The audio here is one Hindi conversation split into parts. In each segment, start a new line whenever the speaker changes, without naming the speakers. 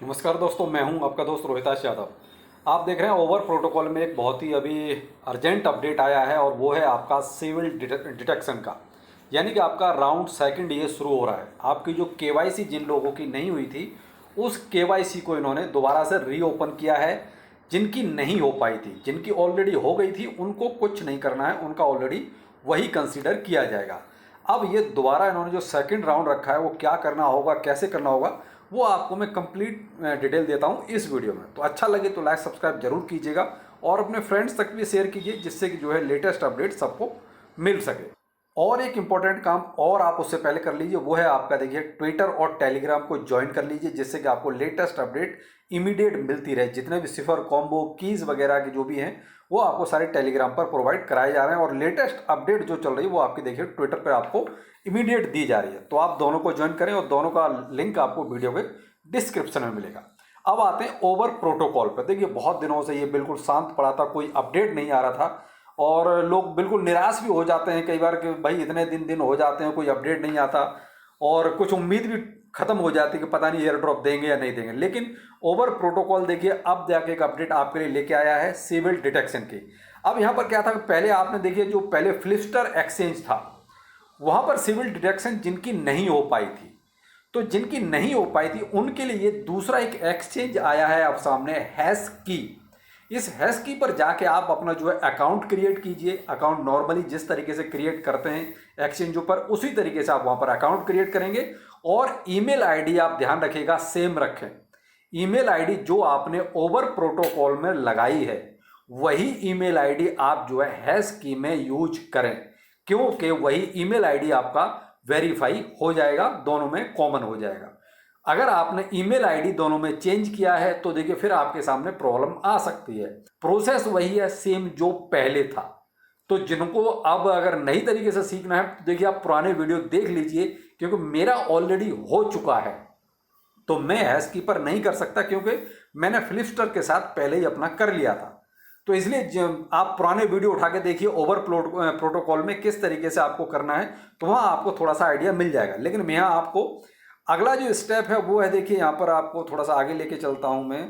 नमस्कार दोस्तों, मैं हूं आपका दोस्त रोहिताश यादव। आप देख रहे हैं ओवर प्रोटोकॉल में एक बहुत ही अभी अर्जेंट अपडेट आया है और वो है आपका सिविल डिटेक्शन का। यानी कि आपका राउंड सेकंड ये शुरू हो रहा है। आपकी जो केवाईसी जिन लोगों की नहीं हुई थी उस केवाईसी को इन्होंने दोबारा से रीओपन किया है। जिनकी नहीं हो पाई थी, जिनकी ऑलरेडी हो गई थी, उनको कुछ नहीं करना है, उनका ऑलरेडी वही कंसीडर किया जाएगा। अब ये दोबारा इन्होंने जो सेकंड राउंड रखा है वो क्या करना होगा, कैसे करना होगा, वो आपको मैं कंप्लीट डिटेल देता हूँ इस वीडियो में। तो अच्छा लगे तो लाइक सब्सक्राइब जरूर कीजिएगा और अपने फ्रेंड्स तक भी शेयर कीजिए, जिससे कि जो है लेटेस्ट अपडेट सबको मिल सके। और एक इम्पॉर्टेंट काम और आप उससे पहले कर लीजिए, वो है आपका देखिए ट्विटर और टेलीग्राम को ज्वाइन कर लीजिए, जिससे कि आपको लेटेस्ट अपडेट इमीडिएट मिलती रहे। जितने भी सिफर कॉम्बो कीज वगैरह के जो भी हैं वो आपको सारे टेलीग्राम पर प्रोवाइड कराए जा रहे हैं और लेटेस्ट अपडेट जो चल रही है वो आपकी देखिए ट्विटर पर आपको इमीडिएट दी जा रही है। तो आप दोनों को ज्वाइन करें और दोनों का लिंक आपको वीडियो के डिस्क्रिप्शन में मिलेगा। अब आते हैं ओवर प्रोटोकॉल पर। देखिए बहुत दिनों से ये बिल्कुल शांत पड़ा था, कोई अपडेट नहीं आ रहा था और लोग बिल्कुल निराश भी हो जाते हैं कई बार कि भाई इतने दिन हो जाते हैं, कोई अपडेट नहीं आता और कुछ उम्मीद भी खत्म हो जाती है कि पता नहीं एयर ड्रॉप देंगे या नहीं देंगे। लेकिन ओवर प्रोटोकॉल देखिए अब जाके एक अपडेट आपके लिए लेके आया है सिविल डिटेक्शन की। अब यहाँ पर क्या था, पहले आपने देखिए जो पहले फ्लिपस्टर एक्सचेंज था वहाँ पर सिविल डिटेक्शन जिनकी नहीं हो पाई थी, तो जिनकी नहीं हो पाई थी उनके लिए दूसरा एक एक्सचेंज आया है अब सामने, हैश की। इस हैश की पर जाके आप अपना जो है अकाउंट क्रिएट कीजिए। अकाउंट नॉर्मली जिस तरीके से क्रिएट करते हैं एक्सचेंजों पर, उसी तरीके से आप वहाँ पर अकाउंट क्रिएट करेंगे और ईमेल आईडी आप ध्यान रखिएगा सेम रखें। ईमेल आईडी जो आपने ओवर प्रोटोकॉल में लगाई है वही ईमेल आईडी आप जो है हैश की में यूज करें, क्योंकि वही ईमेल आईडी आपका वेरीफाई हो जाएगा, दोनों में कॉमन हो जाएगा। अगर आपने ईमेल आईडी दोनों में चेंज किया है तो देखिए फिर आपके सामने प्रॉब्लम आ सकती है। प्रोसेस वही है सेम जो पहले था। तो जिनको अब अगर नई तरीके से सीखना है तो देखिए आप पुराने वीडियो देख लीजिए, क्योंकि मेरा ऑलरेडी हो चुका है तो मैं हैश कीपर नहीं कर सकता, क्योंकि मैंने फ्लिपस्टर के साथ पहले ही अपना कर लिया था। तो इसलिए आप पुराने वीडियो उठा के देखिए ओवर प्रोटोकॉल में किस तरीके से आपको करना है, तो वहाँ आपको थोड़ा सा आइडिया मिल जाएगा। लेकिन मैं यहाँ आपको अगला जो स्टेप है वो है, देखिए यहाँ पर आपको थोड़ा सा आगे लेके चलता हूँ मैं।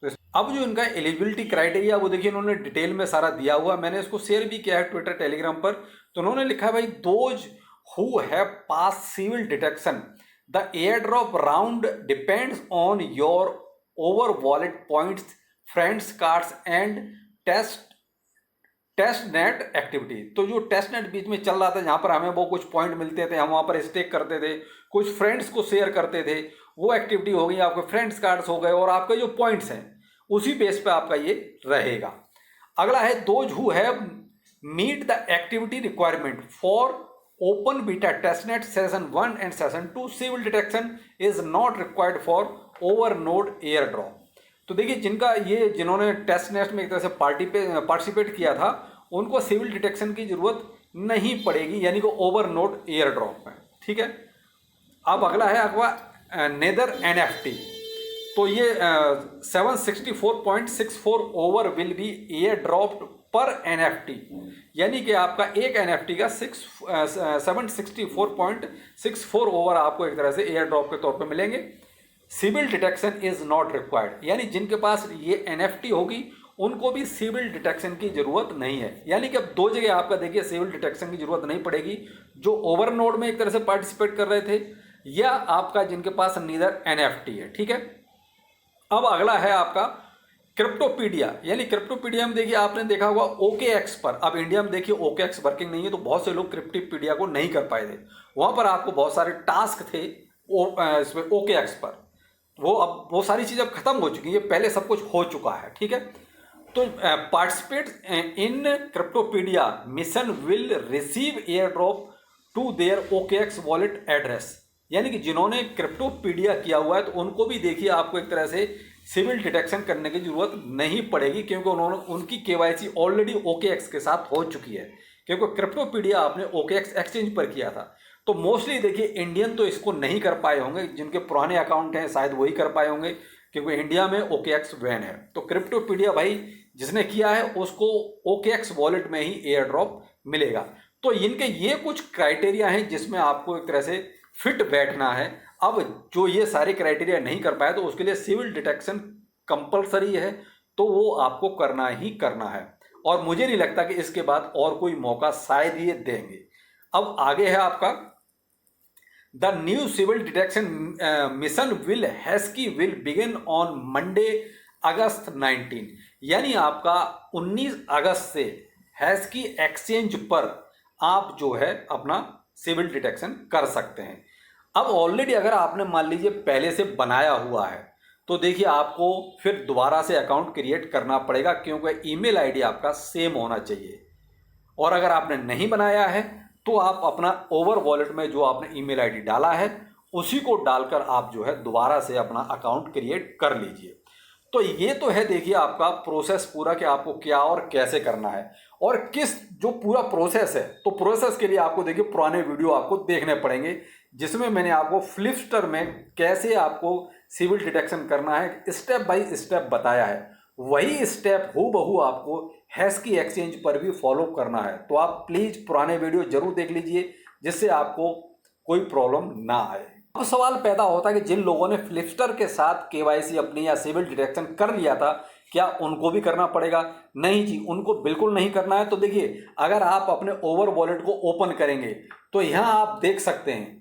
तो अब जो इनका एलिजिबिलिटी क्राइटेरिया वो देखिए इन्होंने डिटेल में सारा दिया हुआ, मैंने इसको शेयर भी किया है ट्विटर टेलीग्राम पर। तो उन्होंने लिखा है भाई, those who have pass sybil detection the airdrop round depends on your our wallet points, friends cards and testnet activity. तो जो टेस्ट नेट बीच में चल रहा था, जहाँ पर हमें वो कुछ पॉइंट मिलते थे, हम वहाँ पर स्टेक करते थे, कुछ फ्रेंड्स को शेयर करते थे, वो एक्टिविटी हो गई, आपके फ्रेंड्स कार्ड्स हो गए और आपके जो पॉइंट्स हैं उसी बेस पे आपका ये रहेगा। अगला है those who have meet the activity requirement for open beta testnet session 1 and session 2 sybil detection is not required for our node airdrop. तो देखिए जिन्होंने टेस्ट नेट में एक तरह से पार्टिसिपेट किया था उनको सिविल डिटेक्शन की जरूरत नहीं पड़ेगी, यानी कि ओवर नोड एयर ड्रॉप में। ठीक है। अब अगला है आपका नेदर एनएफटी। तो ये 764.64 over will be air dropped पर एनएफटी, यानी कि आपका एक एनएफटी का 764.64 ओवर आपको एक तरह से एयर ड्रॉप के तौर पे मिलेंगे। Sybil detection is not required, यानी जिनके पास ये एनएफटी होगी उनको भी सिविल डिटेक्शन की जरूरत नहीं है। यानी कि अब दो जगह आपका देखिए सिविल डिटेक्शन की जरूरत नहीं पड़ेगी, जो ओवर नोड में एक तरह से पार्टिसिपेट कर रहे थे या आपका जिनके पास नीदर एनएफटी है। ठीक है। अब अगला है आपका क्रिप्टोपीडिया, यानी क्रिप्टोपीडिया में देखिए आपने देखा होगा OKX पर। अब इंडिया में देखिए OKX वर्किंग नहीं है, तो बहुत से लोग क्रिप्टोपीडिया को नहीं कर पाए थे। वहां पर आपको बहुत सारे टास्क थे इसमें OKX पर, अब वो सारी चीज़ अब खत्म हो चुकी है, पहले सब कुछ हो चुका है। ठीक है। तो participate in Cryptopedia mission will receive airdrop to their OKX wallet address, यानी कि जिन्होंने क्रिप्टोपीडिया किया हुआ है तो उनको भी देखिए आपको एक तरह से सिविल डिटेक्शन करने की जरूरत नहीं पड़ेगी, क्योंकि उनकी केवाईसी ऑलरेडी OKX के साथ हो चुकी है, क्योंकि क्रिप्टोपीडिया आपने OKX एक्सचेंज पर किया था। तो मोस्टली देखिए इंडियन तो इसको नहीं कर पाए होंगे, जिनके पुराने अकाउंट हैं शायद वही कर पाए होंगे, क्योंकि इंडिया में OKX बैन है। तो क्रिप्टोपीडिया भाई जिसने किया है उसको OKX वॉलेट में ही एयर ड्रॉप मिलेगा। तो इनके ये कुछ क्राइटेरिया हैं जिसमें आपको एक तरह से फिट बैठना है। अब जो ये सारे क्राइटेरिया नहीं कर पाए तो उसके लिए सिविल डिटेक्शन कंपलसरी है, तो वो आपको करना ही करना है, और मुझे नहीं लगता कि इसके बाद और कोई मौका शायद ये देंगे। अब आगे है आपका the new Sybil detection mission will begin on Monday August 19, यानी आपका 19 अगस्त से हैस्की एक्सचेंज पर आप जो है अपना सिविल डिटेक्शन कर सकते हैं। अब ऑलरेडी अगर आपने मान लीजिए पहले से बनाया हुआ है तो देखिए आपको फिर दोबारा से अकाउंट क्रिएट करना पड़ेगा, क्योंकि ईमेल आईडी आपका सेम होना चाहिए। और अगर आपने नहीं बनाया है तो आप अपना ओवर वॉलेट में जो आपने ईमेल आईडी डाला है उसी को डालकर आप जो है दोबारा से अपना अकाउंट क्रिएट कर लीजिए। तो ये तो है देखिए आपका प्रोसेस पूरा कि आपको क्या और कैसे करना है और किस जो पूरा प्रोसेस है। तो प्रोसेस के लिए आपको देखिए पुराने वीडियो आपको देखने पड़ेंगे, जिसमें मैंने आपको फ्लिपस्टर में कैसे आपको सिविल डिटेक्शन करना है स्टेप बाय स्टेप बताया है। वही स्टेप हूबहू आपको हैस्की एक्सचेंज पर भी फॉलो करना है। तो आप प्लीज पुराने वीडियो जरूर देख लीजिए, जिससे आपको कोई प्रॉब्लम ना आए। अब सवाल पैदा होता है कि जिन लोगों ने फ्लिपस्टर के साथ केवाईसी अपनी या सिविल डिटेक्शन कर लिया था, क्या उनको भी करना पड़ेगा? नहीं जी, उनको बिल्कुल नहीं करना है। तो देखिए अगर आप अपने ओवर वॉलेट को ओपन करेंगे तो यहाँ आप देख सकते हैं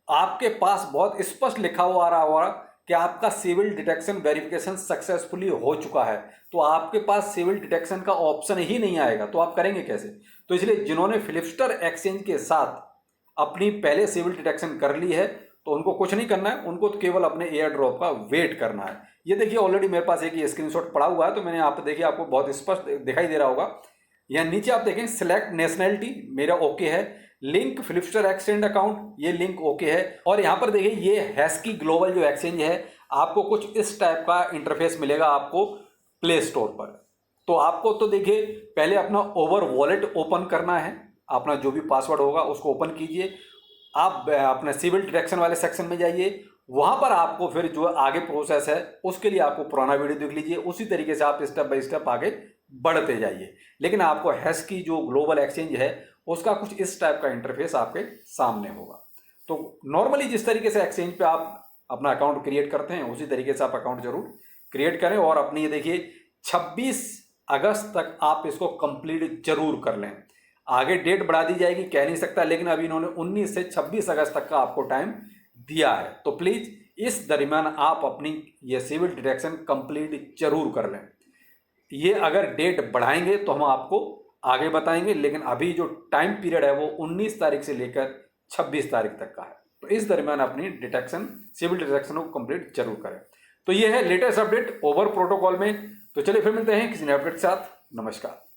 आपके पास बहुत स्पष्ट लिखा हुआ आ रहा होगा कि आपका सिविल डिटेक्शन वेरिफिकेशन सक्सेसफुली हो चुका है। तो आपके पास सिविल डिटेक्शन का ऑप्शन ही नहीं आएगा, तो आप करेंगे कैसे? तो इसलिए जिन्होंने फ्लिपस्टर एक्सचेंज के साथ अपनी पहले सिविल डिटेक्शन कर ली है तो उनको कुछ नहीं करना है, उनको तो केवल अपने एयर ड्रॉप का वेट करना है। ये देखिए ऑलरेडी मेरे पास एक स्क्रीनशॉट पड़ा हुआ है, तो मैंने यहाँ पे देखिए आपको बहुत स्पष्ट दिखाई दे रहा होगा। यहाँ नीचे आप देखें सिलेक्ट नेशनैलिटी मेरा ओके है, लिंक फ्लिपस्टर एक्सचेंज अकाउंट ये लिंक ओके है, और यहाँ पर देखिए ये हैस्की ग्लोबल जो एक्सचेंज है आपको कुछ इस टाइप का इंटरफेस मिलेगा आपको प्ले स्टोर पर। तो आपको तो देखिए पहले अपना ओवर वॉलेट ओपन करना है, अपना जो भी पासवर्ड होगा उसको ओपन कीजिए, आप अपने सिविल डिटेक्शन वाले सेक्शन में जाइए, वहाँ पर आपको फिर जो आगे प्रोसेस है उसके लिए आपको पुराना वीडियो देख लीजिए, उसी तरीके से आप स्टेप बाय स्टेप आगे बढ़ते जाइए। लेकिन आपको हैस्की जो ग्लोबल एक्सचेंज है उसका कुछ इस टाइप का इंटरफेस आपके सामने होगा। तो नॉर्मली जिस तरीके से एक्सचेंज पे आप अपना अकाउंट क्रिएट करते हैं उसी तरीके से आप अकाउंट जरूर क्रिएट करें, और अपनी ये देखिए 26 अगस्त तक आप इसको कंप्लीट जरूर कर लें। आगे डेट बढ़ा दी जाएगी कह नहीं सकता, लेकिन अभी इन्होंने 19 से 26 अगस्त तक का आपको टाइम दिया है। तो प्लीज इस दरमियान आप अपनी ये सिविल डिटेक्शन कंप्लीट जरूर कर लें। ये अगर डेट बढ़ाएंगे तो हम आपको आगे बताएंगे, लेकिन अभी जो टाइम पीरियड है वो 19 तारीख से लेकर 26 तारीख तक का है। तो इस दरमियान अपनी डिटेक्शन सिविल डिटेक्शन को कंप्लीट जरूर करें। तो ये है लेटेस्ट अपडेट ओवर प्रोटोकॉल में। तो चलिए फिर मिलते हैं किसी नए अपडेट के साथ। नमस्कार।